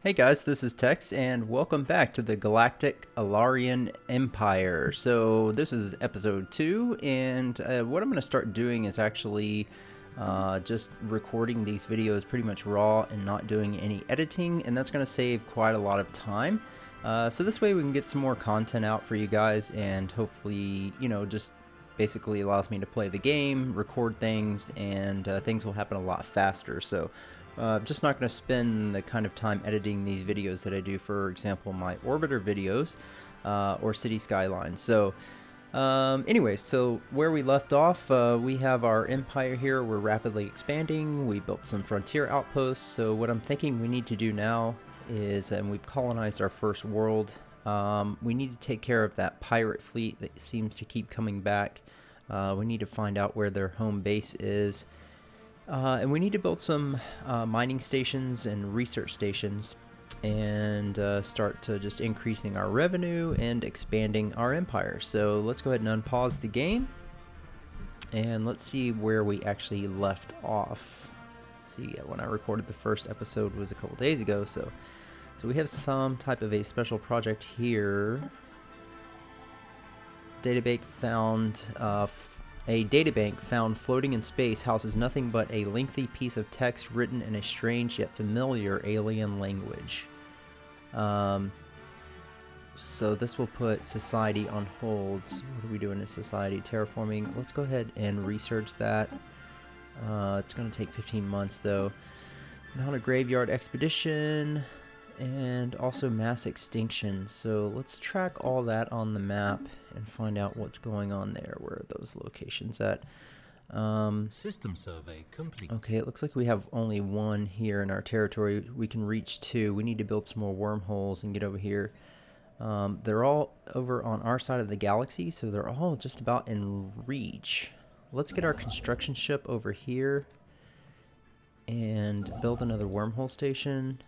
Hey guys, this is Tex, and welcome back to the Galactic Alarian Empire. So this is episode 2, and what I'm going to start doing is actually just recording these videos pretty much raw and not doing any editing, and that's going to save quite a lot of time. So this way we can get some more content out for you guys, and hopefully, just basically allows me to play the game, record things, and things will happen a lot faster. So just not going to spend the kind of time editing these videos that I do, for example, my orbiter videos or city skylines. So anyways, so where we left off, we have our empire here. We're rapidly expanding. We built some frontier outposts. So what I'm thinking we need to do now is, and we've colonized our first world, we need to take care of that pirate fleet that seems to keep coming back. We need to find out where their home base is. And we need to build some mining stations and research stations and start to just increasing our revenue and expanding our empire. So let's go ahead and unpause the game and let's see where we actually left off. See, when I recorded the first episode was a couple days ago, so we have some type of a special project here. Databank found a databank found floating in space houses nothing but a lengthy piece of text written in a strange yet familiar alien language. So this will put society on hold. What are we doing in society? Terraforming. Let's go ahead and research that. It's going to take 15 months though. Mount a graveyard expedition and also mass extinction. So let's track all that on the map and find out what's going on there. Where are those locations at? System survey complete. Okay, it looks like we have only one here in our territory. We can reach 2. We need to build some more wormholes and get over here. They're all over on our side of the galaxy, so they're all just about in reach. Let's get our construction ship over here and build another wormhole station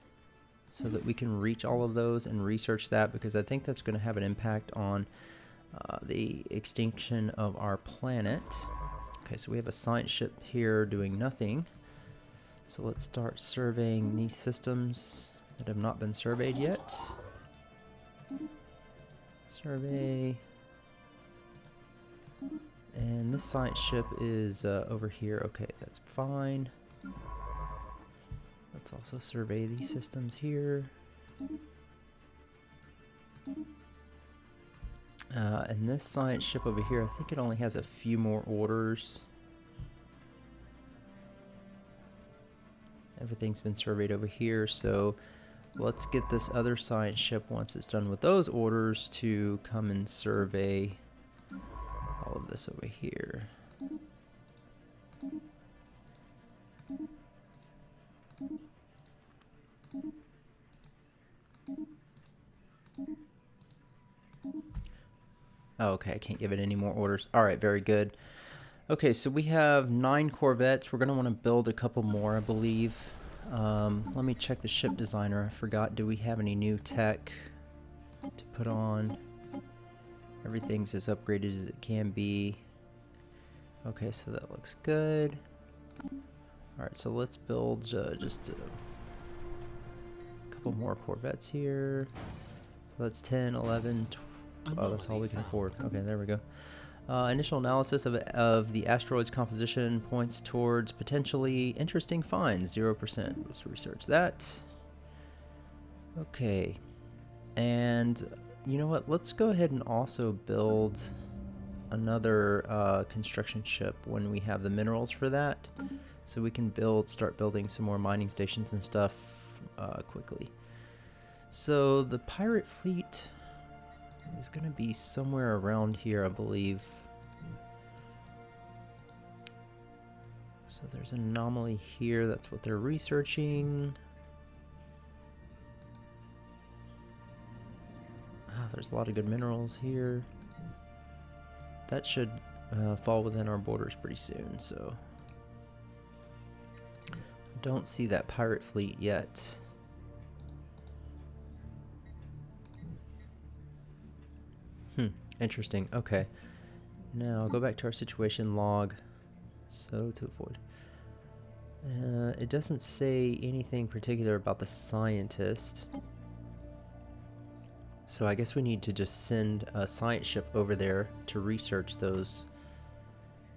so that we can reach all of those and research that, because I think that's going to have an impact on the extinction of our planet. Okay, so we have a science ship here doing nothing. So let's start surveying these systems that have not been surveyed yet. Survey. And this science ship is over here. Okay, that's fine. Let's also survey these systems here. And this science ship over here, I think it only has a few more orders. Everything's been surveyed over here, so let's get this other science ship, once it's done with those orders, to come and survey all of this over here. Oh, okay, I can't give it any more orders. Alright, very good. Okay, so we have 9 corvettes. We're going to want to build a couple more, I believe. Let me check the ship designer. I forgot, do we have any new tech to put on? Everything's as upgraded as it can be. Okay, so that looks good. Alright, so let's build just a couple more corvettes here. So that's 10, 11, 12. Oh, that's all we can afford. Okay, there we go. Initial analysis of the asteroid's composition points towards potentially interesting finds. 0%. Let's research that. Okay. And you know what? Let's go ahead and also build another construction ship when we have the minerals for that. So we can start building some more mining stations and stuff quickly. So the pirate fleet is going to be somewhere around here, I believe. So there's an anomaly here. That's what they're researching. There's a lot of good minerals here. That should fall within our borders pretty soon, so I don't see that pirate fleet yet. Interesting. Okay. Now go back to our situation log. So to avoid. It doesn't say anything particular about the scientist. So I guess we need to just send a science ship over there to research those.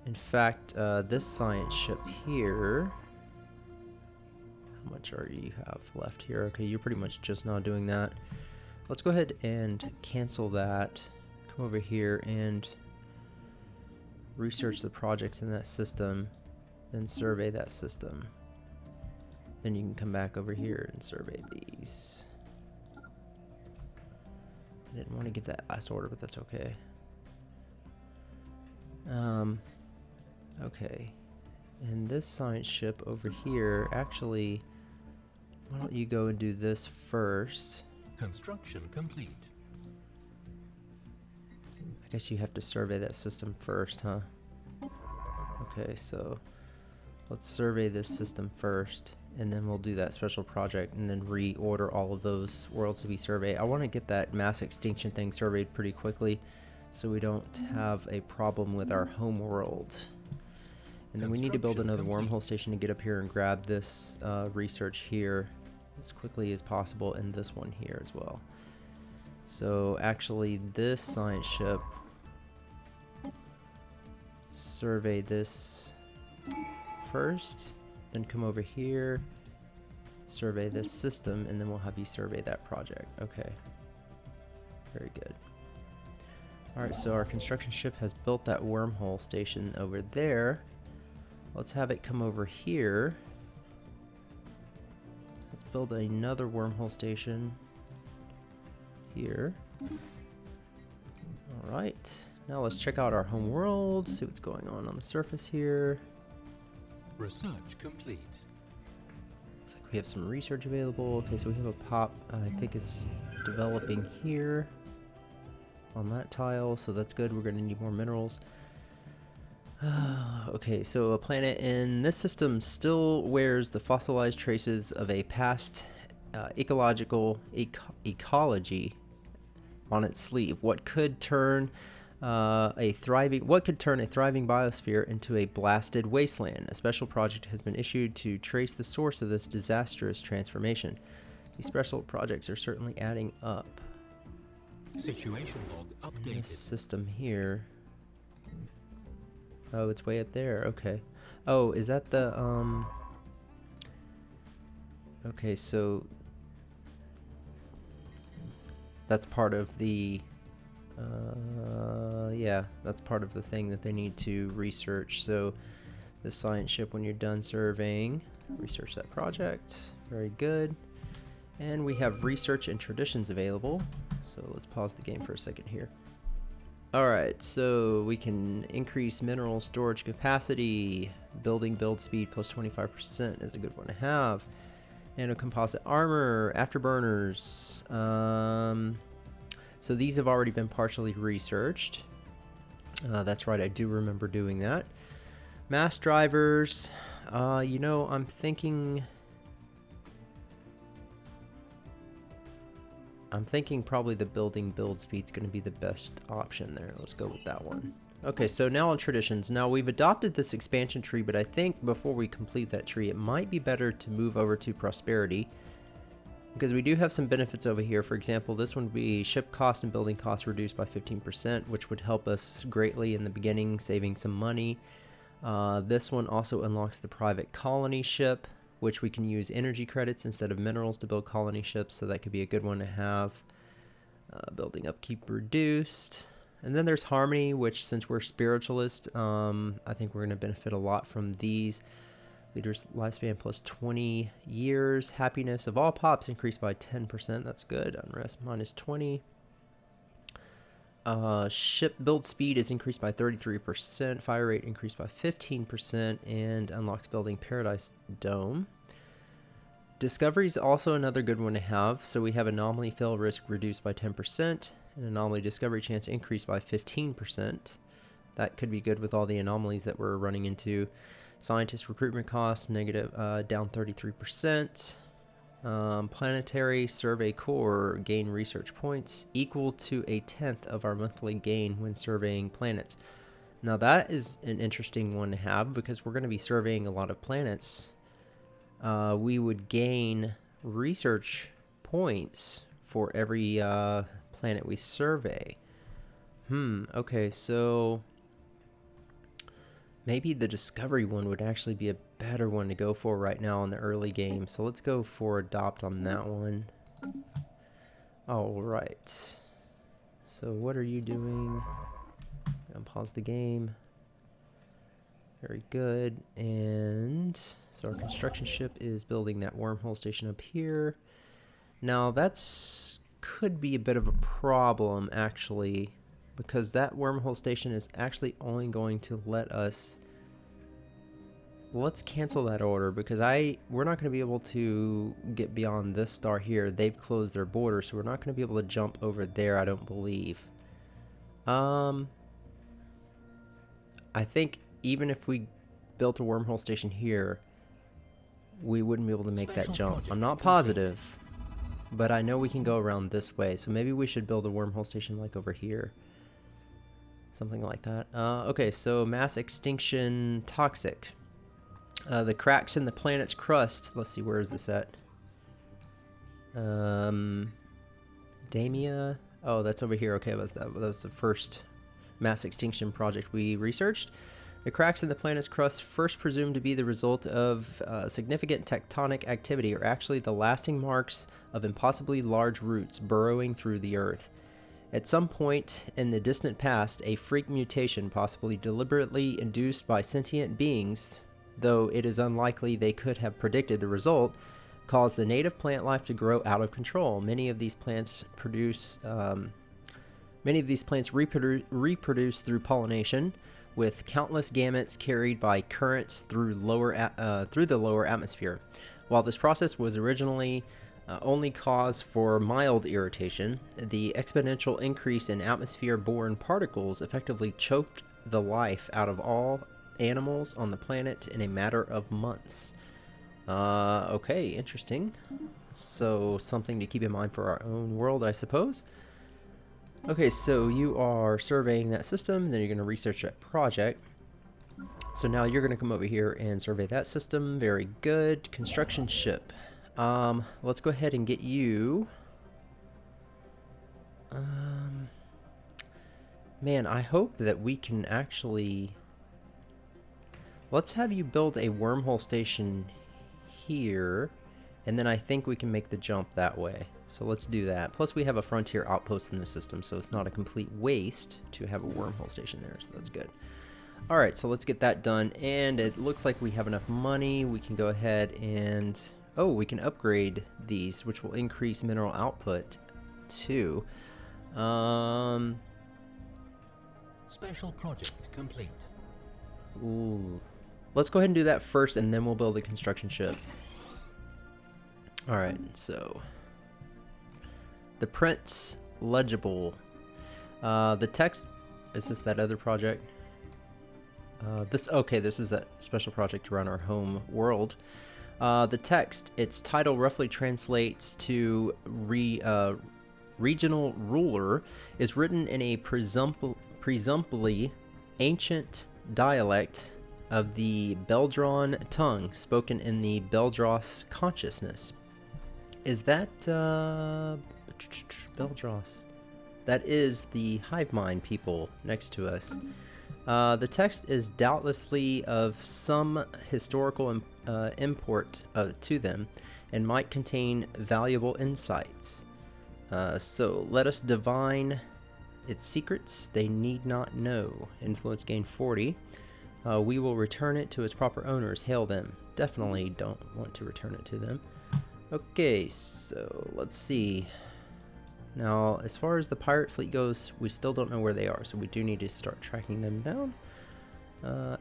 In fact, this science ship here... How much are you have left here? Okay, you're pretty much just now doing that. Let's go ahead and cancel that. Come over here and research the projects in that system. Then survey that system. Then you can come back over here and survey these. I didn't want to give that last order, but that's okay. Okay. And this science ship over here, actually, why don't you go and do this first? Construction complete. I guess you have to survey that system first, huh? Okay, so let's survey this system first, and then we'll do that special project and then reorder all of those worlds to be surveyed. I want to get that mass extinction thing surveyed pretty quickly so we don't have a problem with our home world. And then we need to build another wormhole station to get up here and grab this research here as quickly as possible, and this one here as well. So actually this science ship, survey this first, then come over here, survey this system, and then we'll have you survey that project. Okay, very good. Alright, so our construction ship has built that wormhole station over there. Let's have it come over here. Let's build another wormhole station here. Alright, now let's check out our home world, see what's going on the surface here. Research complete. Looks like we have some research available. Okay, so we have a pop, I think it's developing here on that tile, so that's good. We're going to need more minerals. Okay, so a planet in this system still wears the fossilized traces of a past ecology on its sleeve. What could turn a thriving biosphere into a blasted wasteland? A special project has been issued to trace the source of this disastrous transformation. These special projects are certainly adding up. Situation log updated. This system here. Oh, it's way up there. Okay. Oh, is that the okay, so that's part of the yeah, that's part of the thing that they need to research. So the science ship, when you're done surveying, research that project. Very good. And we have research and traditions available. So let's pause the game for a second here. Alright, so we can increase mineral storage capacity. Building build speed plus 25% is a good one to have. Nanocomposite armor, afterburners. So these have already been partially researched. That's right, I do remember doing that. Mass drivers. You know, I'm thinking probably the building build speed's going to be the best option there. Let's go with that one. Okay, so now on traditions. Now we've adopted this expansion tree, but I think before we complete that tree, it might be better to move over to prosperity, because we do have some benefits over here. For example, this one would be ship cost and building costs reduced by 15%, which would help us greatly in the beginning, saving some money. This one also unlocks the private colony ship, which we can use energy credits instead of minerals to build colony ships, so that could be a good one to have. Building upkeep reduced. And then there's harmony, which since we're spiritualist, I think we're going to benefit a lot from these. Leader's lifespan plus 20 years. Happiness of all pops increased by 10%. That's good. Unrest minus 20. Ship build speed is increased by 33%. Fire rate increased by 15%. And unlocks building Paradise Dome. Discovery is also another good one to have. So we have anomaly fail risk reduced by 10%. And anomaly discovery chance increased by 15%. That could be good with all the anomalies that we're running into. Scientist recruitment costs negative, down 33%. Planetary survey core gain research points equal to 1/10 of our monthly gain when surveying planets. Now that is an interesting one to have, because we're going to be surveying a lot of planets. we would gain research points for every planet we survey. Okay, so maybe the discovery one would actually be a better one to go for right now in the early game. So let's go for adopt on that one. All right. So what are you doing? I'm gonna pause the game. Very good. And so our construction ship is building that wormhole station up here. Now that's could be a bit of a problem actually, because that wormhole station is actually only going to let us... Let's cancel that order because we're not going to be able to get beyond this star here. They've closed their border, so we're not going to be able to jump over there, I don't believe. I think even if we built a wormhole station here, we wouldn't be able to make that jump. I'm not positive, but I know we can go around this way, so maybe we should build a wormhole station like over here. Something like that. Okay, so mass extinction toxic. The cracks in the planet's crust. Let's see, where is this at? Damia. Oh, that's over here. Okay, that was the first mass extinction project we researched. The cracks in the planet's crust, first presumed to be the result of significant tectonic activity, are actually the lasting marks of impossibly large roots burrowing through the Earth. At some point in the distant past, a freak mutation, possibly deliberately induced by sentient beings, though it is unlikely they could have predicted the result, caused the native plant life to grow out of control. Many of these plants reproduce through pollination, with countless gametes carried by currents through the lower atmosphere. While this process was originally only cause for mild irritation, the exponential increase in atmosphere-borne particles effectively choked the life out of all animals on the planet in a matter of months. Okay, interesting. So something to keep in mind for our own world, I suppose. Okay, so you are surveying that system, then you're going to research that project. So now you're going to come over here and survey that system. Very good. Construction ship. Let's go ahead and get you. Man, I hope that we can actually... Let's have you build a wormhole station here, and then I think we can make the jump that way. So let's do that. Plus we have a frontier outpost in the system, so it's not a complete waste to have a wormhole station there, so that's good. Alright, so let's get that done, and it looks like we have enough money. We can go ahead and... Oh, we can upgrade these, which will increase mineral output too. Special project complete. Ooh. Let's go ahead and do that first, and then we'll build a construction ship. Alright, so... The Prince legible. The text... Is this that other project? This is that special project around our home world. The text, its title roughly translates to regional ruler, is written in a presumably ancient dialect of the Beldron tongue, spoken in the Beldros consciousness. Is that Beldros? That is the hive mind people next to us. The text is doubtlessly of some historical import to them, and might contain valuable insights. So let us divine its secrets. They need not know. Influence gain 40. We will return it to its proper owners. Hail them. Definitely don't want to return it to them. Okay, so let's see. Now, as far as the pirate fleet goes, we still don't know where they are, so we do need to start tracking them down.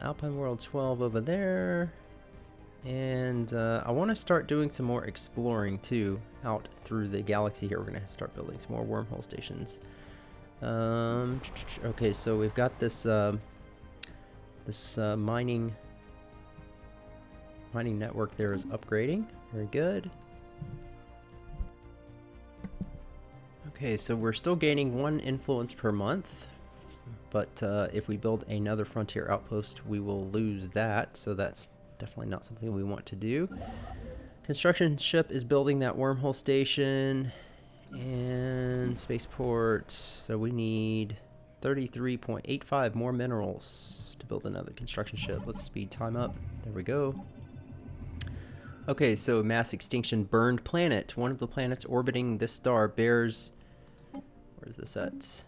Alpine World 12 over there. And I want to start doing some more exploring, too, out through the galaxy here. We're going to start building some more wormhole stations. Okay, so we've got this mining network there is upgrading. Very good. Okay, so we're still gaining 1 influence per month, but if we build another frontier outpost, we will lose that, so that's definitely not something we want to do. Construction ship is building that wormhole station and spaceport. So we need 33.85 more minerals to build another construction ship. Let's speed time up. There we go. Okay, so mass extinction burned planet. One of the planets orbiting this star bears... Where's this at?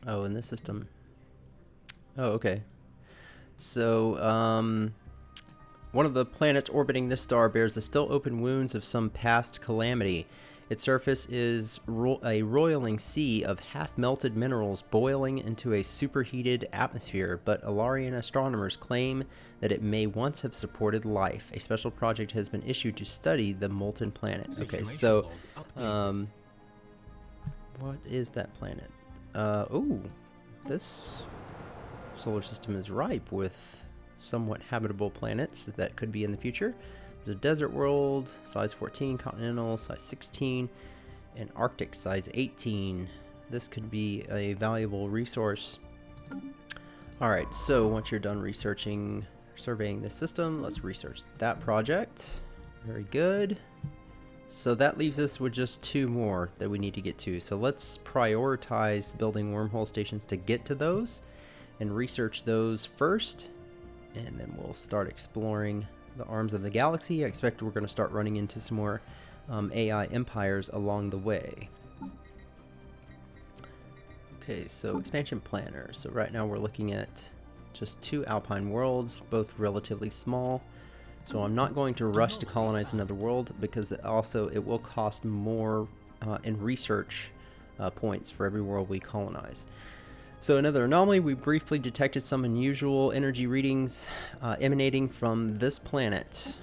Oh, in this system. Oh, okay. So, one of the planets orbiting this star bears the still open wounds of some past calamity. Its surface is a roiling sea of half-melted minerals boiling into a superheated atmosphere, but Alarian astronomers claim that it may once have supported life. A special project has been issued to study the molten planet. Okay, so, what is that planet? Oh, this solar system is ripe with somewhat habitable planets that could be in the future. There's a desert world, size 14, continental, size 16, and Arctic, size 18. This could be a valuable resource. Alright, so once you're done surveying the system, let's research that project. Very good. So that leaves us with just 2 more that we need to get to. So let's prioritize building wormhole stations to get to those and research those first, and then we'll start exploring the arms of the galaxy. I expect we're going to start running into some more AI empires along the way. Okay, so expansion planner. So right now we're looking at just 2 alpine worlds, both relatively small. So I'm not going to rush to colonize another world, because also it will cost more in research points for every world we colonize. So another anomaly, we briefly detected some unusual energy readings emanating from this planet.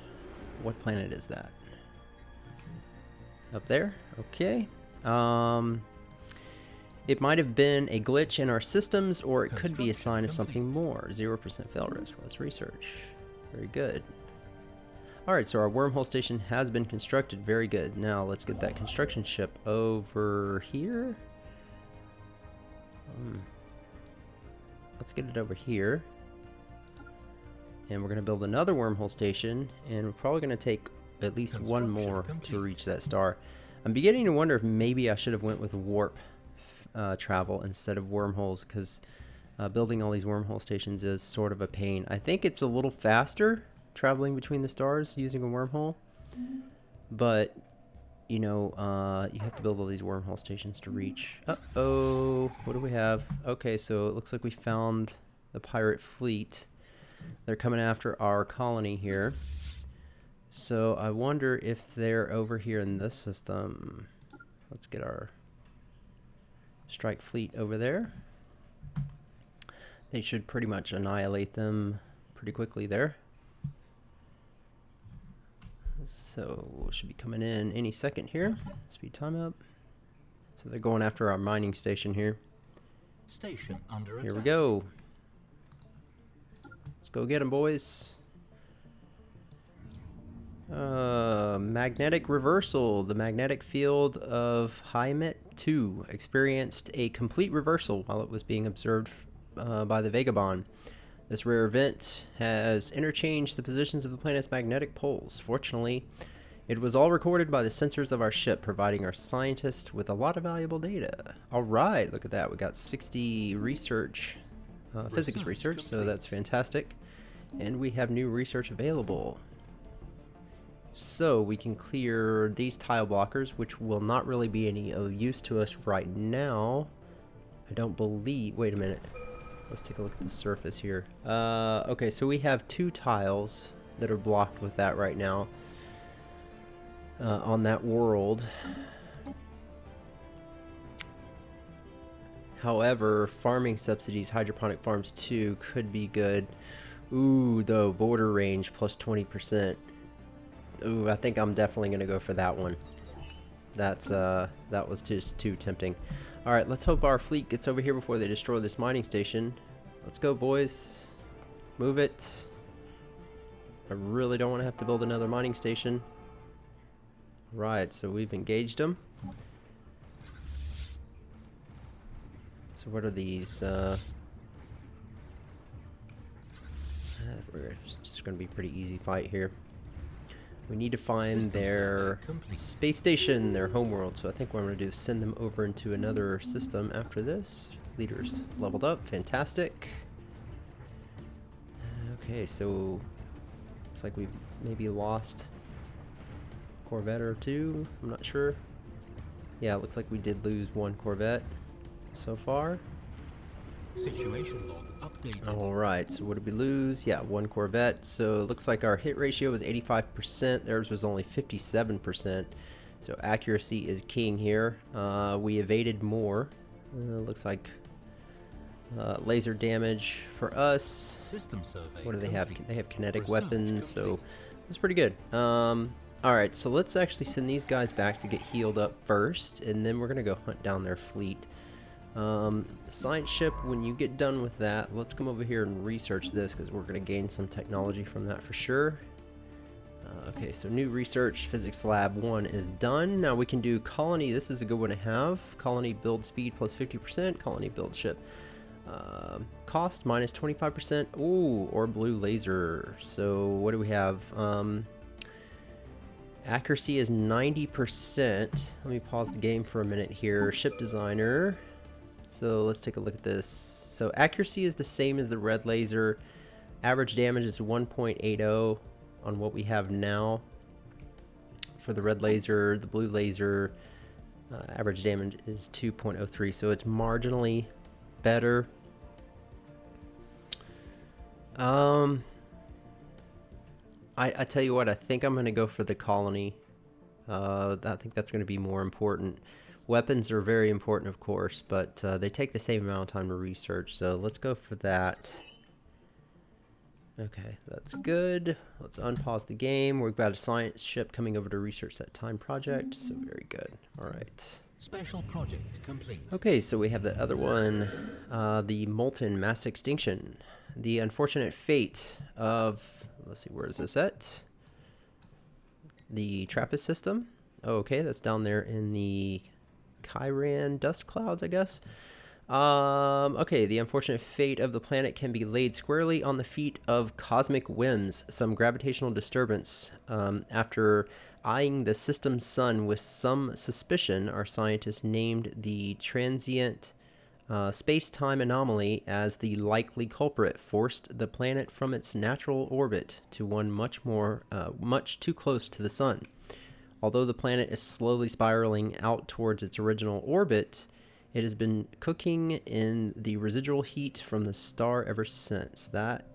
What planet is that? Up there? Okay. It might have been a glitch in our systems, or it could be a sign of something more. 0% fail risk. Let's research. Very good. Alright, so our wormhole station has been constructed. Very good. Now let's get that construction ship over here. Let's get it over here. And we're going to build another wormhole station, and we're probably going to take at least 1 more to reach that star. I'm beginning to wonder if maybe I should have went with warp travel instead of wormholes, because building all these wormhole stations is sort of a pain. I think it's a little faster traveling between the stars using a wormhole, but you know, you have to build all these wormhole stations to reach. Uh-oh, what do we have? Okay, so it looks like we found the pirate fleet. They're coming after our colony here. So I wonder if they're over here in this system. Let's get our strike fleet over there. They should pretty much annihilate them pretty quickly there. So should be coming in any second here. Speed time up. So they're going after our mining station here. Station under attack. Here we go. Let's go get them, boys. Magnetic reversal. The magnetic field of Hymet 2 experienced a complete reversal while it was being observed by the Vagabond. This rare event has interchanged the positions of the planet's magnetic poles. Fortunately, it was all recorded by the sensors of our ship, providing our scientists with a lot of valuable data. Alright, look at that. We got 60 research, physics research, so that's fantastic. And we have new research available. So we can clear these tile blockers, which will not really be any use to us right now. I don't believe... Wait a minute. Let's take a look at the surface here. Okay, so we have 2 tiles that are blocked with that right now on that world. However, farming subsidies, hydroponic farms 2 could be good. Ooh, though, border range plus 20%. Ooh, I think I'm definitely going to go for that one. That's, that was just too tempting. Alright, let's hope our fleet gets over here before they destroy this mining station. Let's go, boys. Move it. I really don't want to have to build another mining station. Right, so we've engaged them. So what are these? It's just going to be a pretty easy fight here. We need to find System their survey complete. space station, their homeworld. So I think what I'm going to do is send them over into another system after this. Leaders leveled up. Fantastic. Okay, so looks like we've maybe lost a Corvette or two. I'm not sure. Yeah, it looks like we did lose one Corvette so far. Situation log updated. Alright, so what did we lose? Yeah, one Corvette. So it looks like our hit ratio was 85%. Theirs was only 57%. So accuracy is king here. We evaded more. Looks like laser damage for us. System survey What do they have? complete. They have kinetic Research weapons, so complete. that's pretty good. Alright, so let's actually send these guys back to get healed up first, and then we're going to go hunt down their fleet. Science ship, when you get done with that, let's come over here and research this, because we're going to gain some technology from that for sure. Okay, so new research, physics lab 1 is done. Now we can do colony. This is a good one to have. Colony build speed plus 50%, colony build ship. Cost minus 25%. Ooh, or blue laser. So what do we have? Accuracy is 90%. Let me pause the game for a minute here. Ship designer. So let's take a look at this. So accuracy is the same as the red laser. Average damage is 1.80 on what we have now. For the red laser, the blue laser, average damage is 2.03. So it's marginally better. I tell you what, I think I'm going to go for the colony. I think that's going to be more important. Weapons are very important, of course, but they take the same amount of time to research, so let's go for that. Okay, that's good. Let's unpause the game. We've got a science ship coming over to research that time project, so very good. All right. Special project complete. Okay, so we have the other one, the molten mass extinction. The unfortunate fate of, let's see, where is this at? The TRAPPIST system. Oh, okay, that's down there in the Chiran dust clouds, I guess. Okay, the unfortunate fate of the planet can be laid squarely on the feet of cosmic whims, some gravitational disturbance. After eyeing the system's sun with some suspicion, our scientists named the transient space-time anomaly as the likely culprit, forced the planet from its natural orbit to one much too close to the sun. Although the planet is slowly spiraling out towards its original orbit, it has been cooking in the residual heat from the star ever since. That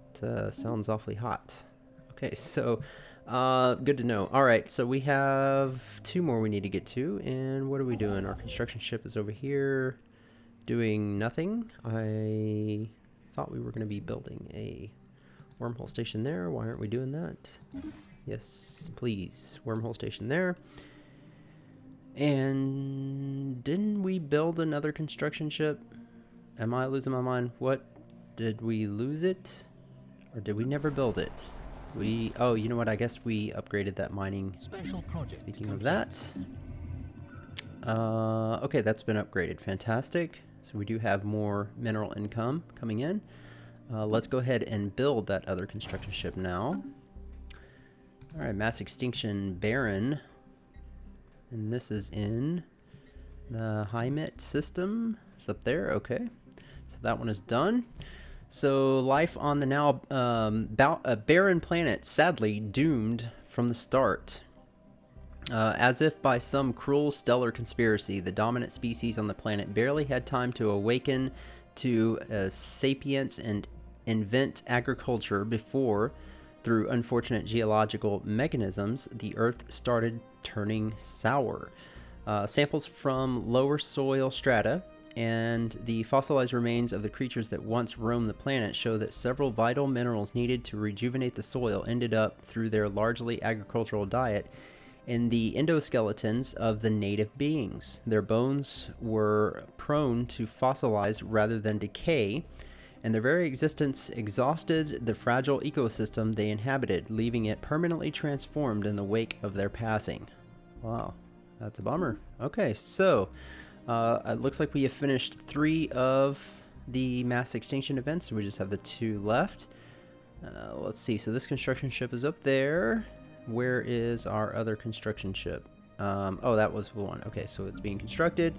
sounds awfully hot. Okay, so good to know. All right, so we have two more we need to get to, and what are we doing? Our construction ship is over here doing nothing. I thought we were going to be building a wormhole station there. Why aren't we doing that? Yes, please. Wormhole station there. And didn't we build another construction ship? Am I losing my mind? What? Did we lose it? Or did we never build it? Oh, you know what? I guess we upgraded that mining. Special project Speaking of complete. that. Okay, that's been upgraded. Fantastic. So we do have more mineral income coming in. Let's go ahead and build that other construction ship now. Alright, mass extinction Baron. And this is in the Hymet system. It's up there, okay. So that one is done. So life on the now barren planet, sadly doomed from the start. As if by some cruel stellar conspiracy, the dominant species on the planet barely had time to awaken to sapience and invent agriculture before, through unfortunate geological mechanisms, the Earth started turning sour. Samples from lower soil strata and the fossilized remains of the creatures that once roamed the planet show that several vital minerals needed to rejuvenate the soil ended up, through their largely agricultural diet, in the endoskeletons of the native beings. Their bones were prone to fossilize rather than decay, and their very existence exhausted the fragile ecosystem they inhabited, leaving it permanently transformed in the wake of their passing. Wow, that's a bummer. Okay, so it looks like we have finished 3 of the mass extinction events, so we just have the 2 left. Let's see, so this construction ship is up there. where is our other construction ship? Oh, that was the one. Okay, so it's being constructed.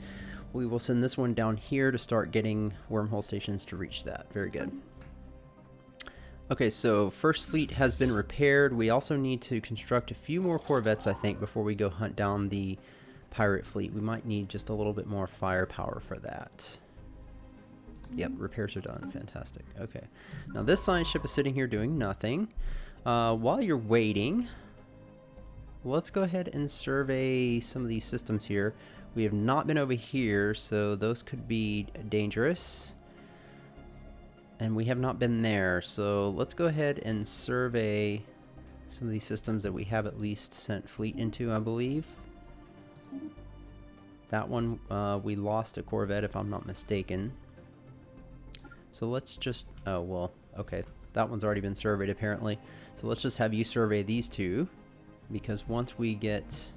We will send this one down here to start getting wormhole stations to reach that. Very good. Okay, so first fleet has been repaired. We also need to construct a few more corvettes, I think, before we go hunt down the pirate fleet. We might need just a little bit more firepower for that. Yep, repairs are done. Fantastic. Okay. Now this science ship is sitting here doing nothing. While you're waiting, let's go ahead and survey some of these systems here. We have not been over here, so those could be dangerous. And we have not been there, so let's go ahead and survey some of these systems that we have at least sent fleet into, I believe. That one, we lost a corvette if I'm not mistaken. So let's just, oh well, okay. That one's already been surveyed apparently. So let's just have you survey these two, because once we get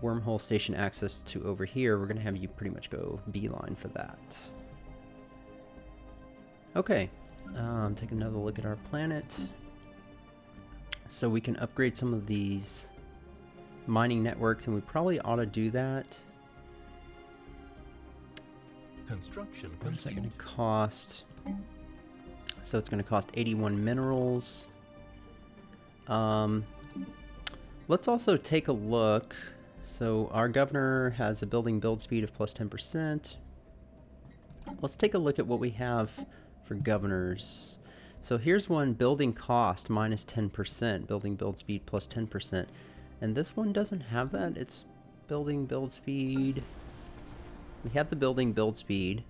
wormhole station access to over here, we're gonna have you pretty much go beeline for that. Okay, take another look at our planet. So we can upgrade some of these mining networks, and we probably ought to do that. Construction What is that complete. going to cost? So it's going to cost 81 minerals. Let's also take a look. So our governor has a building build speed of plus 10%. Let's take a look at what we have for governors. So here's one, building cost minus 10%, building build speed plus 10%. And this one doesn't have that. It's building build speed. We have the building build speed.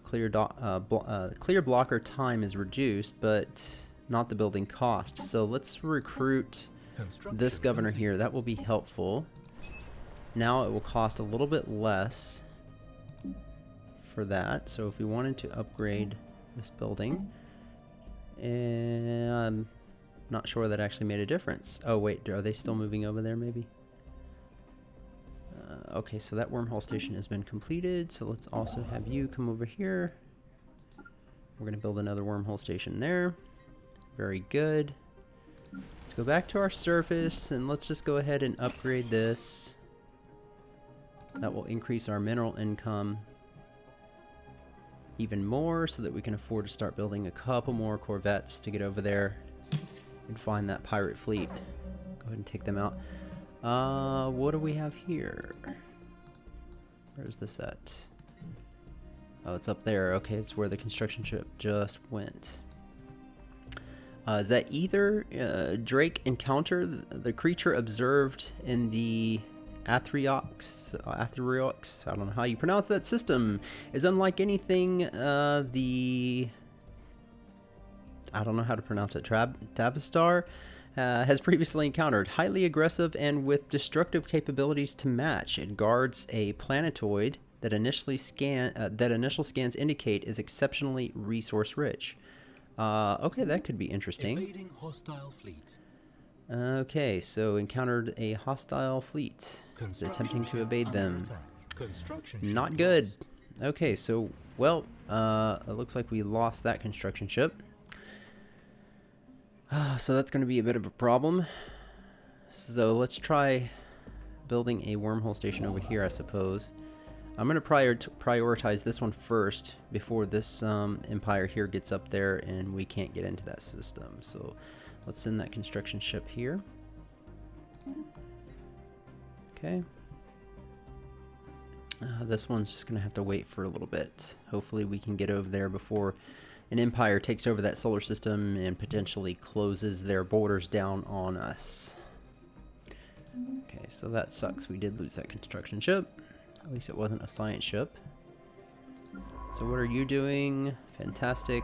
Clear blocker time is reduced, but not the building cost. So let's recruit this governor here. That will be helpful. Now it will cost a little bit less for that. So if we wanted to upgrade this building, and I'm not sure that actually made a difference. Oh wait, are they still moving over there maybe? Okay, so that wormhole station has been completed. So let's also have you come over here. We're going to build another wormhole station there. Very good. Let's go back to our surface and let's just go ahead and upgrade this. That will increase our mineral income even more so that we can afford to start building a couple more corvettes to get over there and find that pirate fleet. Go ahead and take them out. What do we have here? Where's this at? Oh, it's up there. Okay, it's where the construction ship just went. Is that either Drake encounter the creature observed in the Athriox, I don't know how you pronounce that system, is unlike anything I don't know how to pronounce it, Tavistar has previously encountered. Highly aggressive and with destructive capabilities to match. It guards a planetoid that initial scans indicate is exceptionally resource rich. Okay, that could be interesting. Evading hostile fleet. Okay, so encountered a hostile fleet. Is attempting to evade them. Not good. Okay, so, well, it looks like we lost that construction ship. So that's going to be a bit of a problem. So let's try building a wormhole station over here, I suppose. I'm going to prioritize this one first before this empire here gets up there and we can't get into that system. So let's send that construction ship here. Okay. This one's just going to have to wait for a little bit. Hopefully we can get over there before an empire takes over that solar system and potentially closes their borders down on us. Okay, so that sucks. We did lose that construction ship. At least it wasn't a science ship. So what are you doing? Fantastic.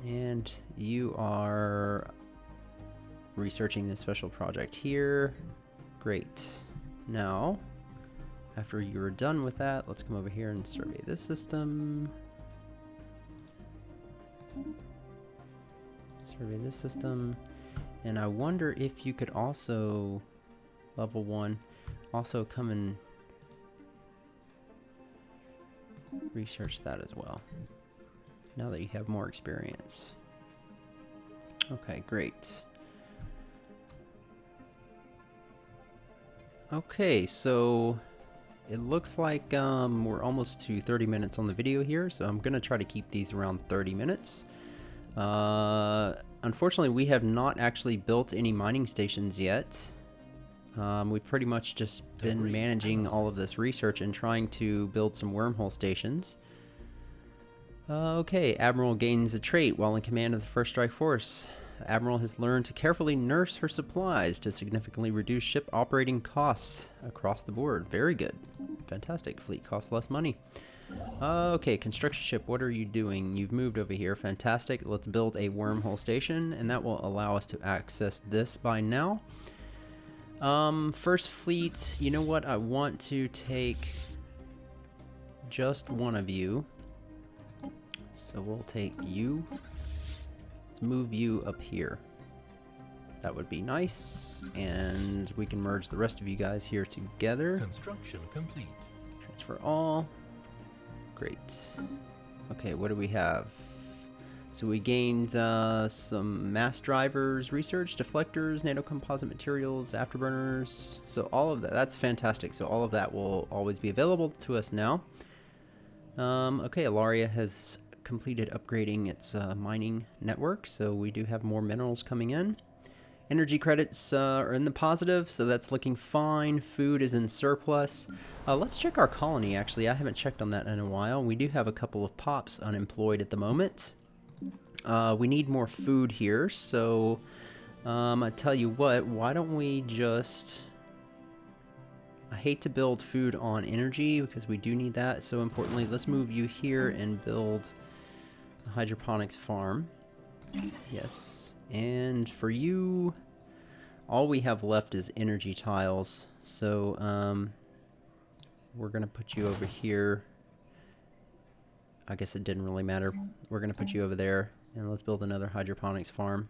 And you are researching this special project here. Great. Now, after you're done with that, let's come over here and survey this system. Survey this system. And I wonder if you could also, level 1, also come and research that as well, now that you have more experience. Okay, great. Okay, so it looks like we're almost to 30 minutes on the video here, so I'm gonna try to keep these around 30 minutes. Unfortunately, we have not actually built any mining stations yet. We've pretty much just been managing all of this research and trying to build some wormhole stations. Okay, Admiral gains a trait while in command of the First Strike Force. Admiral has learned to carefully nurse her supplies to significantly reduce ship operating costs across the board. Very good. Fantastic. Fleet costs less money. Okay, construction ship, what are you doing? You've moved over here. Fantastic. Let's build a wormhole station, and that will allow us to access this by now. First fleet, you know what? I want to take just one of you. So we'll take you. Let's move you up here. That would be nice. And we can merge the rest of you guys here together. Construction complete. Transfer all. Great. Okay, what do we have? So we gained some mass drivers, research, deflectors, nanocomposite materials, afterburners. So all of that, that's fantastic. So all of that will always be available to us now. Okay, Alarian has completed upgrading its mining network, so we do have more minerals coming in. Energy credits are in the positive, so that's looking fine. Food is in surplus. Let's check our colony, actually. I haven't checked on that in a while. We do have a couple of pops unemployed at the moment. We need more food here, so I tell you what, why don't we just... I hate to build food on energy because we do need that. So importantly, let's move you here and build a hydroponics farm. Yes. And for you, all we have left is energy tiles. So we're going to put you over here. I guess it didn't really matter. We're going to put you over there. And let's build another hydroponics farm.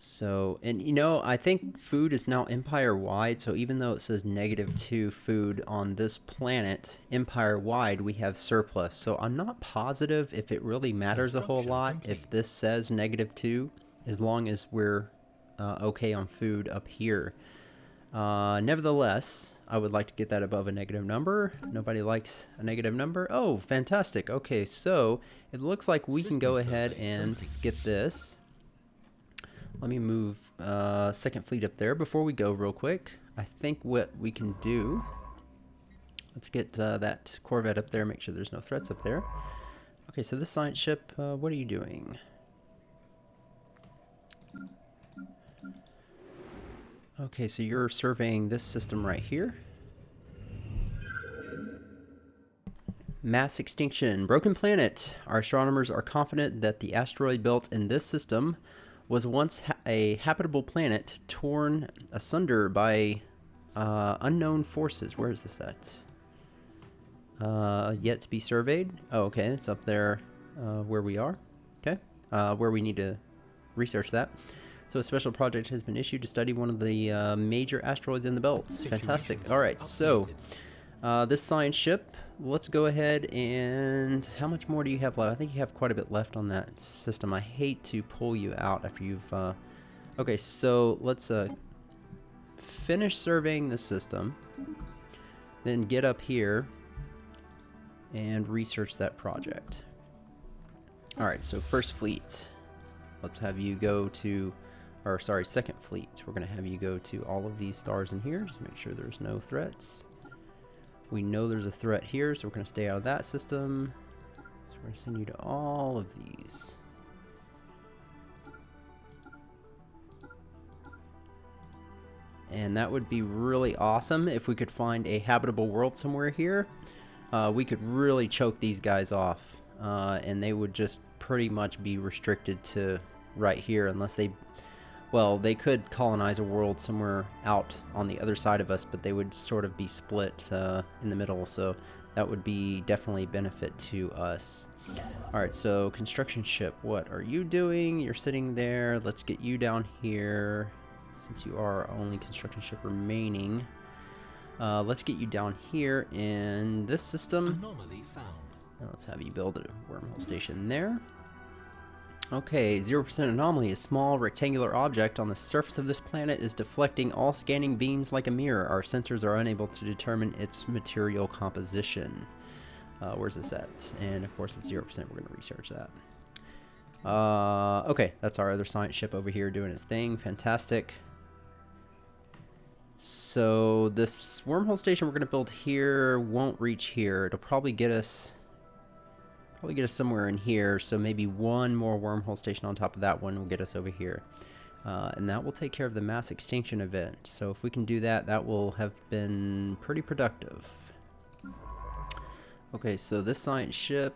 So, and you know, I think food is now empire-wide, so even though it says -2 food on this planet, empire-wide we have surplus. So I'm not positive if it really matters a whole lot if this says -2, as long as we're okay on food up here. Nevertheless, I would like to get that above a negative number. Nobody likes a negative number. Oh, fantastic. Okay, so it looks like we can go ahead and get this. Let me move second fleet up there. Before we go real quick, I think what we can do, let's get that Corvette up there, make sure there's no threats up there. Okay, so this science ship, what are you doing? Okay, so you're surveying this system right here. Mass extinction, broken planet. Our astronomers are confident that the asteroid belt in this system was once a habitable planet torn asunder by unknown forces. Where is this at? Yet to be surveyed. Oh, okay, it's up there where we are. Okay, where we need to research that. So a special project has been issued to study one of the major asteroids in the belt. Fantastic. All right, so this science ship, let's go ahead and... How much more do you have left? I think you have quite a bit left on that system. I hate to pull you out after you've... Okay, so let's finish surveying the system. Then get up here and research that project. Alright, so first fleet. Let's have you go to... Or, sorry, second fleet. We're going to have you go to all of these stars in here. Just make sure there's no threats. We know there's a threat here, so we're going to stay out of that system. So we're going to send you to all of these. And that would be really awesome if we could find a habitable world somewhere here. We could really choke these guys off. And they would just pretty much be restricted to right here unless they... Well, they could colonize a world somewhere out on the other side of us, but they would sort of be split in the middle, so that would be definitely a benefit to us. Alright, so construction ship, what are you doing? You're sitting there. Let's get you down here, since you are our only construction ship remaining. Let's get you down here in this system. Anomaly found. Now let's have you build a wormhole station there. Okay, 0% anomaly. A small rectangular object on the surface of this planet is deflecting all scanning beams like a mirror. Our sensors are unable to determine its material composition. Where's this at? And of course it's 0%. We're going to research that. Okay, that's our other science ship over here doing its thing. Fantastic. So this wormhole station we're going to build here won't reach here. It'll probably get us somewhere in here. So maybe one more wormhole station on top of that one will get us over here. And that will take care of the mass extinction event. So if we can do that, that will have been pretty productive. Okay, so this science ship,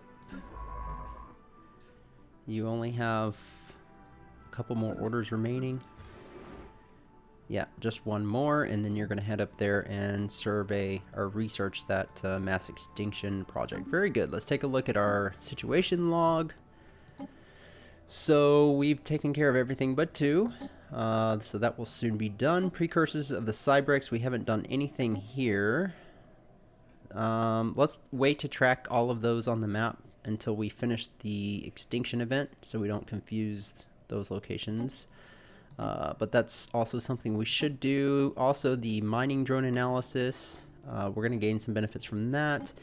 you only have a couple more orders remaining. Yeah, just one more, and then you're going to head up there and survey or research that mass extinction project. Very good. Let's take a look at our situation log. So we've taken care of everything but 2. So that will soon be done. Precursors of the Cybrex, we haven't done anything here. Let's wait to track all of those on the map until we finish the extinction event so we don't confuse those locations. But that's also something we should do. Also, the mining drone analysis, we're going to gain some benefits from that.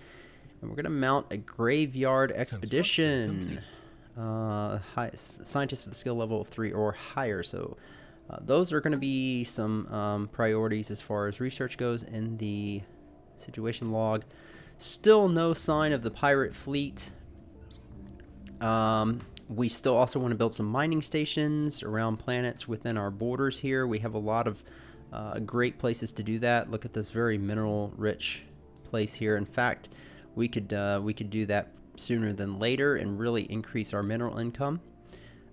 And we're going to mount a graveyard expedition. Scientists with a skill level of 3 or higher. So those are going to be some priorities as far as research goes in the situation log. Still no sign of the pirate fleet. We still also want to build some mining stations around planets within our borders here. We have a lot of great places to do that. Look at this very mineral-rich place here. In fact, we could do that sooner than later and really increase our mineral income.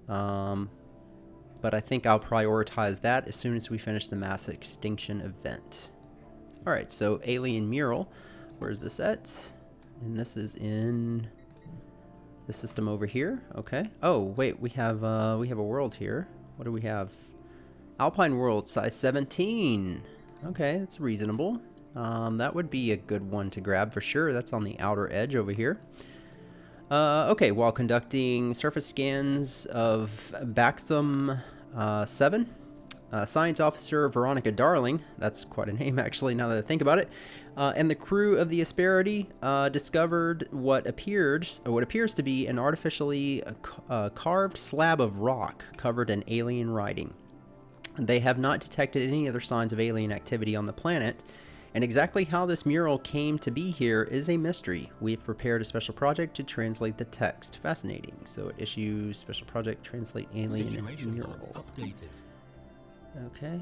But I think I'll prioritize that as soon as we finish the mass extinction event. All right, so alien mural. Where's this at? And this is in the system over here. Okay. Oh wait, we have a world here. What do we have? Alpine world, size 17. Okay, that's reasonable. That would be a good one to grab for sure. That's on the outer edge over here. Okay, while conducting surface scans of Baxum 7, Science Officer Veronica Darling, that's quite a name actually now that I think about it, and the crew of the Asperity discovered what appears to be an artificially carved slab of rock covered in alien writing. They have not detected any other signs of alien activity on the planet, and exactly how this mural came to be here is a mystery. We've prepared a special project to translate the text. Fascinating. So it issues special project translate alien mural. Updated. Okay.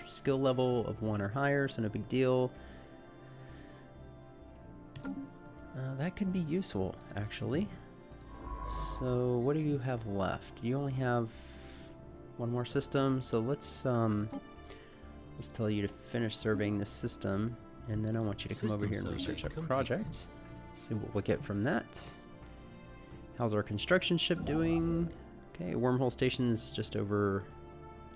Skill level of 1 or higher, so no big deal. That could be useful, actually. So what do you have left? You only have one more system, so let's tell you to finish surveying this system, and then I want you to come over here and research our project. See what we'll get from that. How's our construction ship doing? Okay, wormhole station's just over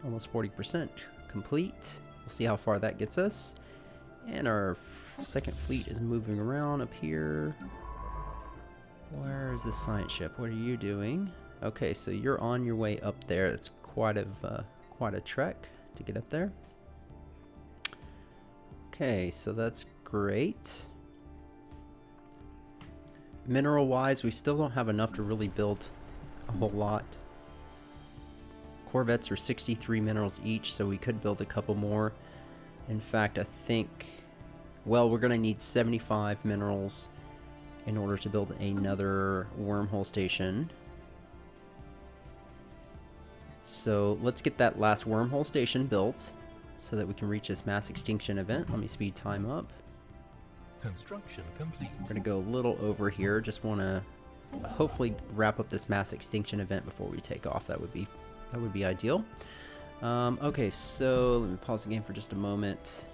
almost 40% complete. We'll see how far that gets us. And our second fleet is moving around up here. Where is this science ship? What are you doing? Okay, so you're on your way up there. It's quite a trek to get up there. Okay, so that's great. Mineral wise, we still don't have enough to really build a whole lot. Corvettes are 63 minerals each, so we could build a couple more. In fact, I think, well, we're going to need 75 minerals in order to build another wormhole station. So let's get that last wormhole station built so that we can reach this mass extinction event. Let me speed time up. Construction complete. We're going to go a little over here. Just want to hopefully wrap up this mass extinction event before we take off. That would be ideal. Okay, so let me pause the game for just a moment.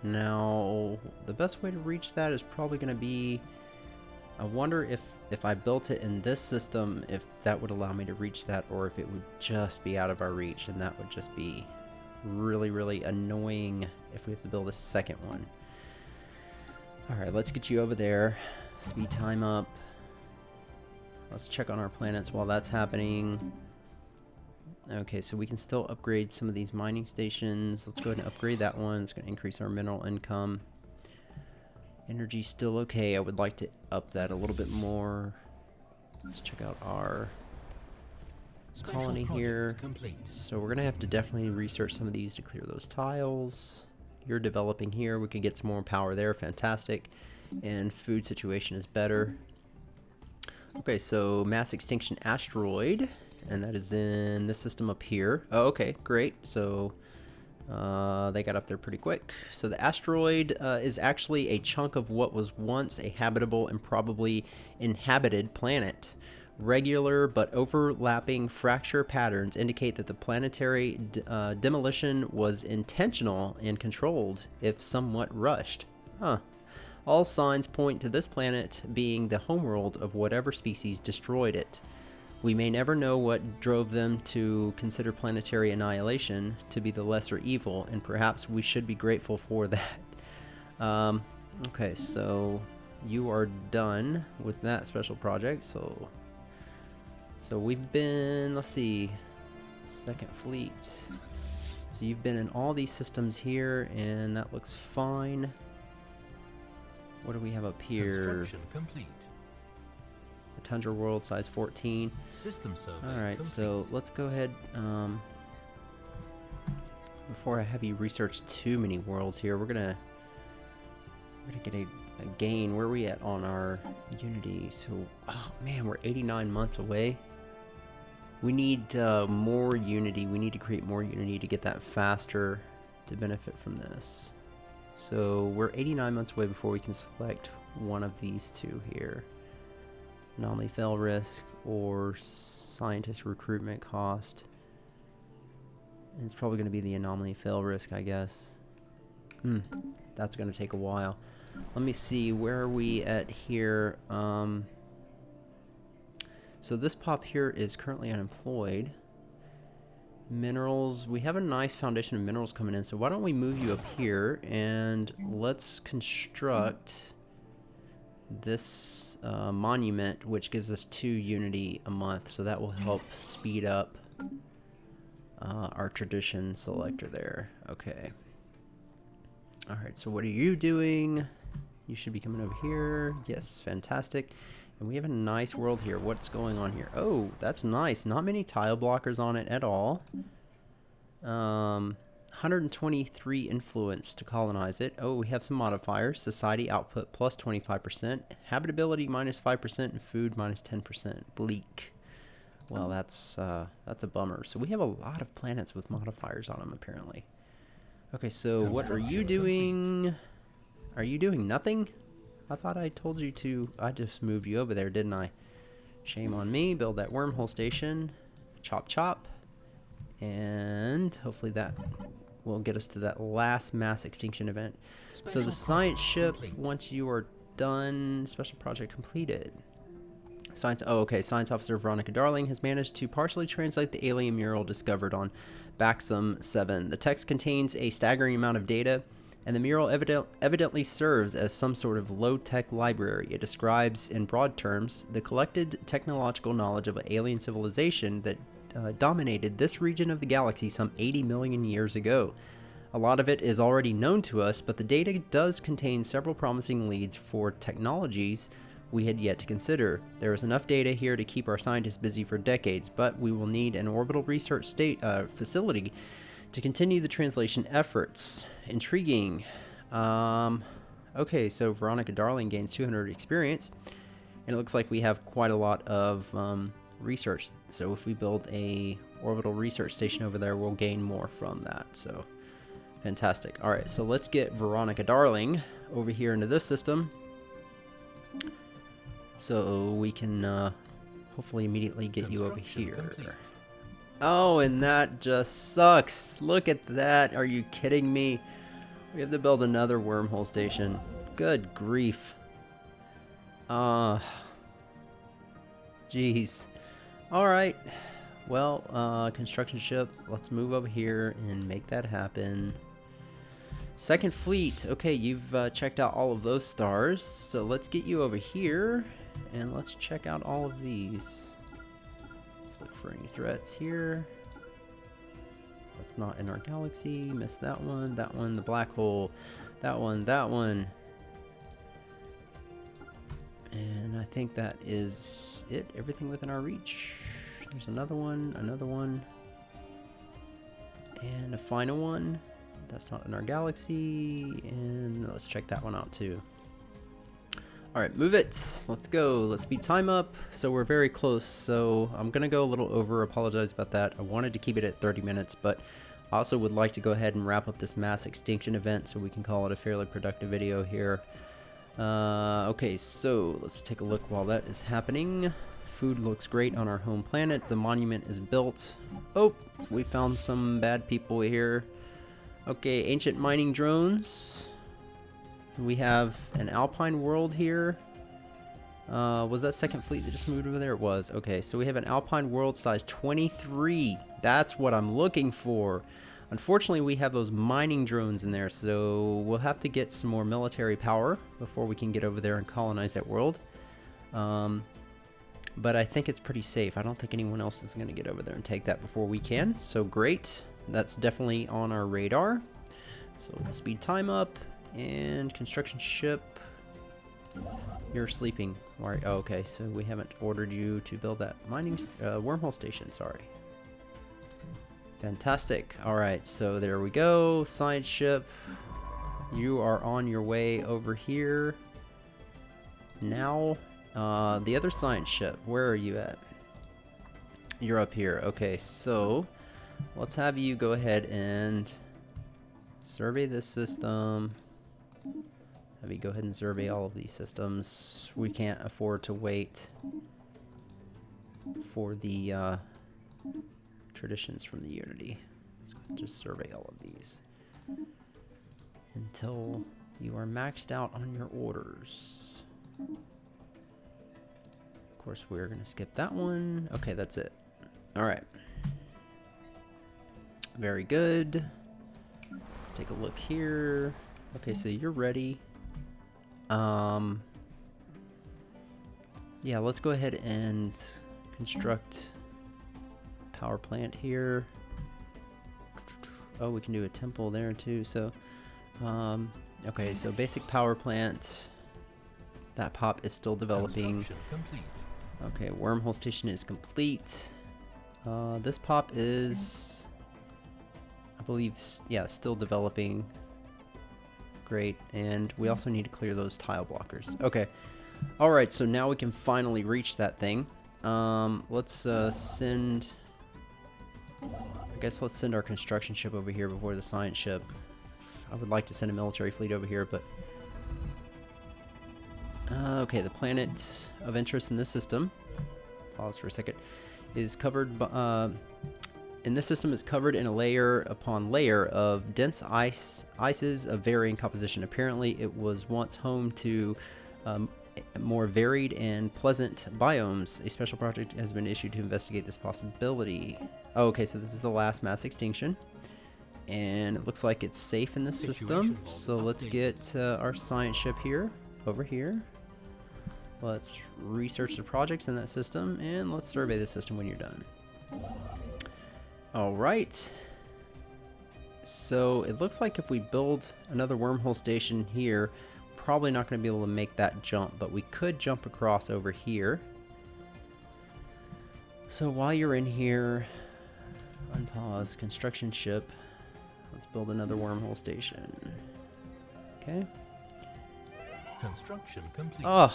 Now, the best way to reach that is probably going to be, I wonder if I built it in this system, if that would allow me to reach that, or if it would just be out of our reach, and that would just be really, really annoying if we have to build a second one. Alright, let's get you over there. Speed time up. let's check on our planets while that's happening. Okay, so we can still upgrade some of these mining stations. Let's go ahead and upgrade that one. It's going to increase our mineral income. Energy's still okay. I would like to up that a little bit more. Let's check out our colony here. Complete. So we're going to have to definitely research some of these to clear those tiles. You're developing here. We can get some more power there. Fantastic. And food situation is better. Okay, so mass extinction asteroid. And that is in this system up here. Oh, okay, great. So they got up there pretty quick. So the asteroid is actually a chunk of what was once a habitable and probably inhabited planet. Regular but overlapping fracture patterns indicate that the planetary demolition was intentional and controlled, if somewhat rushed. Huh. All signs point to this planet being the homeworld of whatever species destroyed it. We may never know what drove them to consider planetary annihilation to be the lesser evil, and perhaps we should be grateful for that. Okay, so you are done with that special project. So we've been, let's see, Second Fleet. So you've been in all these systems here, and that looks fine. What do we have up here? Construction complete. Tundra world, size 14. System survey. All right, complete. so let's go ahead. Before I have you research too many worlds here, we're gonna get a gain. Where are we at on our Unity? So, oh man, we're 89 months away. We need more Unity. We need to create more Unity to get that faster to benefit from this. So we're 89 months away before we can select one of these two here. Anomaly fail risk or scientist recruitment cost. And it's probably going to be the anomaly fail risk, I guess. That's going to take a while. Let me see, where are we at here? So this pop here is currently unemployed. Minerals, we have a nice foundation of minerals coming in, so why don't we move you up here and let's construct this monument, which gives us 2 Unity a month, so that will help speed up our tradition selector there. Okay. Alright, so what are you doing? You should be coming over here. Yes, fantastic. And we have a nice world here. What's going on here? Oh, that's nice. Not many tile blockers on it at all. 123 influence to colonize it. Oh, we have some modifiers. Society output plus 25%. Habitability minus 5%. And food minus 10%. Bleak. Well, that's a bummer. So we have a lot of planets with modifiers on them, apparently. Okay, so what are you doing? Are you doing nothing? I thought I told you to. I just moved you over there, didn't I? Shame on me. Build that wormhole station. Chop chop. And hopefully that will get us to that last mass extinction event. So the science ship, once you are done, special project completed. Science, oh okay, Science Officer Veronica Darling has managed to partially translate the alien mural discovered on Baxum 7. The text contains a staggering amount of data, and the mural evidently serves as some sort of low-tech library. It describes, in broad terms, the collected technological knowledge of an alien civilization that dominated this region of the galaxy some 80 million years ago. A lot of it is already known to us, but the data does contain several promising leads for technologies we had yet to consider. There is enough data here to keep our scientists busy for decades, but we will need an orbital research facility to continue the translation efforts. Intriguing. Okay, so Veronica Darling gains 200 experience, and it looks like we have quite a lot of research. So if we build a orbital research station over there, we'll gain more from that. So fantastic. All right, so let's get Veronica Darling over here into this system, so we can hopefully immediately get you over here. Complete. Oh, and that just sucks. Look at that. Are you kidding me? We have to build another wormhole station. Good grief. Jeez. Alright. Well, construction ship. Let's move over here and make that happen. Second Fleet. Okay, you've checked out all of those stars. So let's get you over here. and let's check out all of these. Let's look for any threats here. That's not in our galaxy. Missed that one, the black hole, that one, that one. And I think that is it. Everything within our reach. There's another one, and a final one. That's not in our galaxy. And let's check that one out too. Alright, move it. Let's go. Let's speed time up. So we're very close. So I'm going to go a little over. Apologize about that. I wanted to keep it at 30 minutes, but I also would like to go ahead and wrap up this mass extinction event so we can call it a fairly productive video here. Okay, so let's take a look while that is happening. Food looks great on our home planet. The monument is built. Oh, we found some bad people here. Okay, ancient mining drones. We have an Alpine world here. Was that second fleet that just moved over there? It was. Okay, so we have an Alpine world size 23. That's what I'm looking for. Unfortunately, we have those mining drones in there, so we'll have to get some more military power before we can get over there and colonize that world. But I think it's pretty safe. I don't think anyone else is going to get over there and take that before we can. So great. That's definitely on our radar. So let's speed time up. And construction ship. You're sleeping. Why? Oh, okay, so we haven't ordered you to build that mining wormhole station. Sorry. Fantastic. All right, so there we go. Science ship. You are on your way over here. Now, the other science ship. Where are you at? You're up here. Okay, so let's have you go ahead and survey this system. Have you go ahead and survey all of these systems. We can't afford to wait for the traditions from the Unity. So just survey all of these until you are maxed out on your orders. Of course, we're going to skip that one. Okay, that's it. All right. Very good. Let's take a look here. Okay, so you're ready. Yeah, let's go ahead and construct a power plant here. Oh, we can do a temple there too. So, okay, so basic power plant. That pop is still developing. Okay, wormhole station is complete. This pop is, I believe, yeah, still developing. Great, and we also need to clear those tile blockers. Okay, all right, so now we can finally reach that thing. Let's send, I guess let's send our construction ship over here before the science ship. I would like to send a military fleet over here, but okay, the planet of interest in this system, pause for a second, is covered by, in this system is covered in a layer upon layer of dense ices of varying composition. Apparently, it was once home to more varied and pleasant biomes. A special project has been issued to investigate this possibility. Oh, okay, so this is the last mass extinction. And it looks like it's safe in this system. So let's get our science ship here, over here. Let's research the projects in that system, and let's survey the system when you're done. Alright, so it looks like if we build another wormhole station here, probably not going to be able to make that jump, but we could jump across over here. So while you're in here, unpause, construction ship, let's build another wormhole station. Okay. Construction complete. Oh,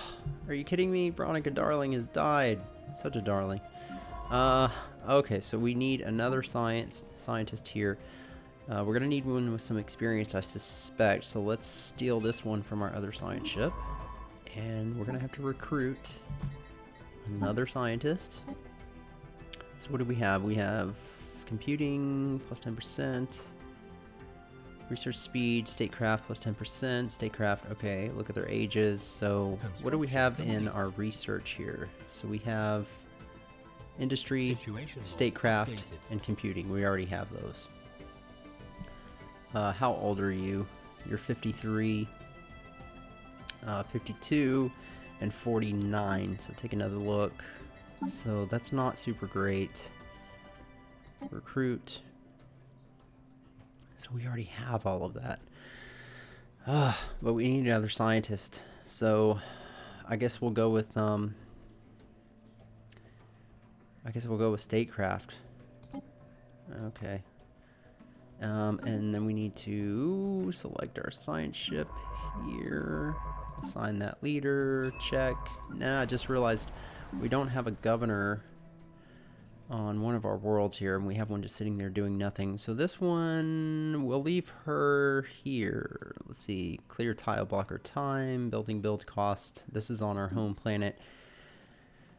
are you kidding me? Veronica Darling has died. Such a darling. Okay, so we need another scientist here. We're gonna need one with some experience, I suspect. So let's steal this one from our other science ship, and we're gonna have to recruit another scientist. So what do we have? We have computing plus 10%, research speed, statecraft plus 10%, statecraft. Okay, look at their ages. So what do we have in our research here? So we have industry, statecraft, and computing. We already have those. How old are you? You're 53, 52, and 49. So take another look. So that's not super great. Recruit. So we already have all of that. But we need another scientist. So I guess we'll go with statecraft. Okay. And then we need to select our science ship here. Assign that leader. Check. Nah, I just realized we don't have a governor on one of our worlds here, and we have one just sitting there doing nothing. So this one, we'll leave her here. Let's see. Clear tile blocker time. Building build cost. This is on our home planet.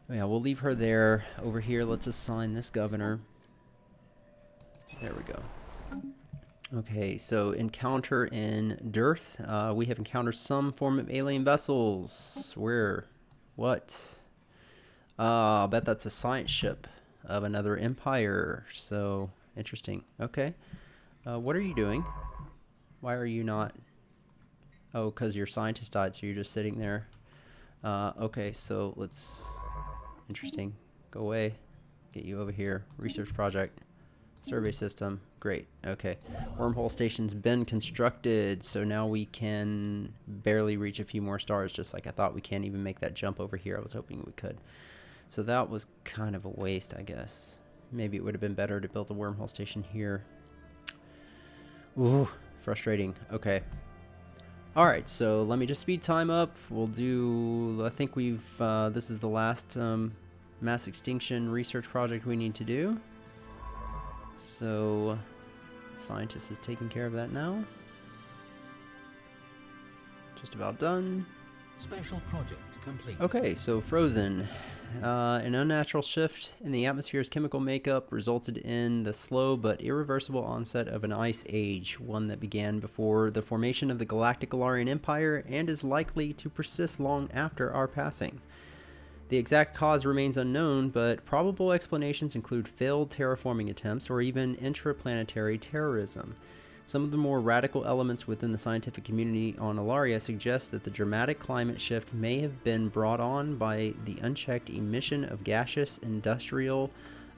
Yeah, we'll leave her there. Over here, let's assign this governor. There we go. Okay, so encounter in Dearth. We have encountered some form of alien vessels. Where? What? I bet that's a science ship of another empire. So, interesting. Okay. What are you doing? Why are you not? Oh, because your scientist died, so you're just sitting there. Okay, so let's... Interesting. Go away. Get you over here. Research project. Survey system. Great. Okay. Wormhole station's been constructed, so now we can barely reach a few more stars, just like I thought. We can't even make that jump over here. I was hoping we could. So that was kind of a waste, I guess. Maybe it would have been better to build a wormhole station here. Ooh, frustrating. Okay. Alright, so let me just speed time up. We'll do... I think we've... this is the last mass extinction research project we need to do. So, scientist is taking care of that now. Just about done. Special project complete. Okay, so frozen. An unnatural shift in the atmosphere's chemical makeup resulted in the slow but irreversible onset of an ice age, one that began before the formation of the Galactic Alarian Empire and is likely to persist long after our passing. The exact cause remains unknown, but probable explanations include failed terraforming attempts or even intraplanetary terrorism. Some of the more radical elements within the scientific community on Alaria suggest that the dramatic climate shift may have been brought on by the unchecked emission of gaseous industrial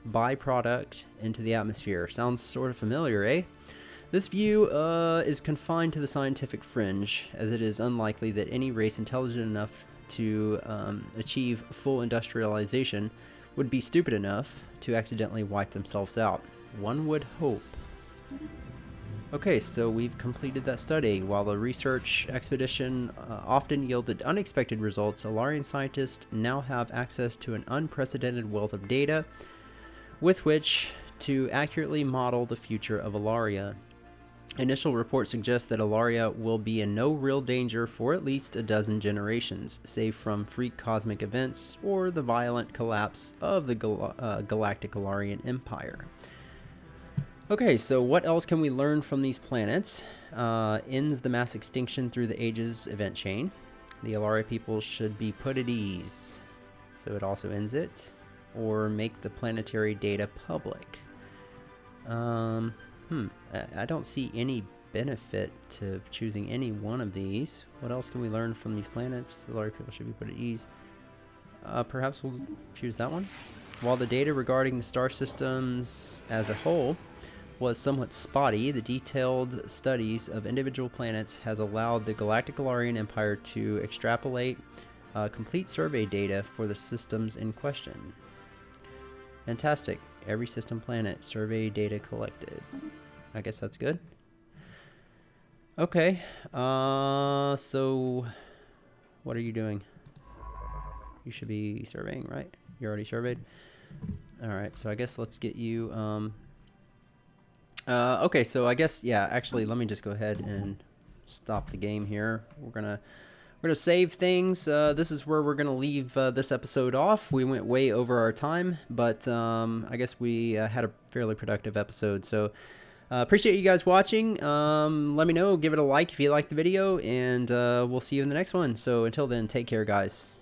byproduct into the atmosphere. Sounds sort of familiar, eh? This view is confined to the scientific fringe, as it is unlikely that any race intelligent enough to achieve full industrialization would be stupid enough to accidentally wipe themselves out. One would hope. Okay, so we've completed that study. While the research expedition often yielded unexpected results, Alarian scientists now have access to an unprecedented wealth of data with which to accurately model the future of Alaria. Initial reports suggest that Alaria will be in no real danger for at least a dozen generations, save from freak cosmic events or the violent collapse of the Galactic Alarian Empire. Okay, so what else can we learn from these planets? Ends the mass extinction through the ages event chain. The Alaria people should be put at ease. So it also ends it. Or make the planetary data public. I don't see any benefit to choosing any one of these. What else can we learn from these planets? The Alaria people should be put at ease. Perhaps we'll choose that one. While the data regarding the star systems as a whole was somewhat spotty, the detailed studies of individual planets has allowed the Galactic Alarian Empire to extrapolate complete survey data for the systems in question. Fantastic. Every system planet, survey data collected. I guess that's good. Okay. So what are you doing? You should be surveying, right? You already surveyed? Alright, so I guess let's get you... okay, so I guess, yeah, actually, let me just go ahead and stop the game here. We're gonna save things. This is where we're gonna leave this episode off. We went way over our time, but I guess we had a fairly productive episode. So appreciate you guys watching. Let me know, give it a like if you liked the video, and we'll see you in the next one. So until then, take care, guys.